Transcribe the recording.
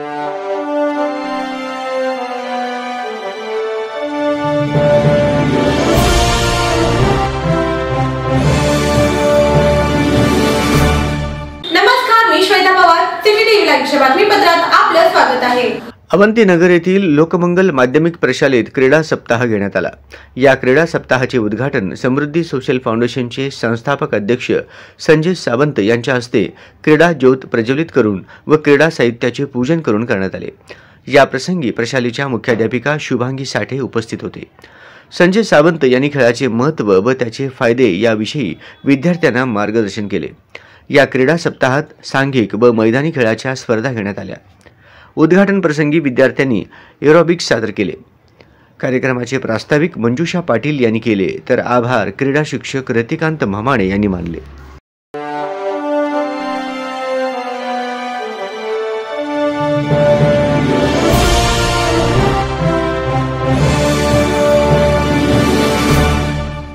नमस्कार, मी श्वेता पवार, सीसीटीव्ही लाईव्हच्या बातमीपत्रात आपलं स्वागत आहे। अवंतीनगर येथील लोकमंगल माध्यमिक प्रशालेत क्रीडा सप्ताह घेण्यात आला। या क्रीडा सप्ताहाचे उद्घाटन समृद्धी सोशल फाउंडेशनचे संस्थापक अध्यक्ष संजय सावंत यांच्या हस्ते क्रीडा ज्योत प्रज्वलित करून व क्रीडा साहित्याचे पूजन करून करण्यात आले। या प्रसंगी प्रशालेच्या मुख्याध्यापिका शुभांगी साठे उपस्थित होते। संजय सावंत यांनी खेळाचे महत्त्व व त्याचे फायदे याविषयी विद्यार्थ्यांना मार्गदर्शन केले। या क्रीडा सप्ताहात सांघिक व मैदानी खेळाच्या स्पर्धा घेण्यात आल्या। उद्घाटन प्रसंगी विद्यार्थ्यांनी एरोबिक्स सादर केले। कार्यक्रमाचे प्रास्ताविक मंजुषा पाटील यांनी केले तर आभार क्रीडा शिक्षक रतिकांत म्हामाणे यांनी मानले।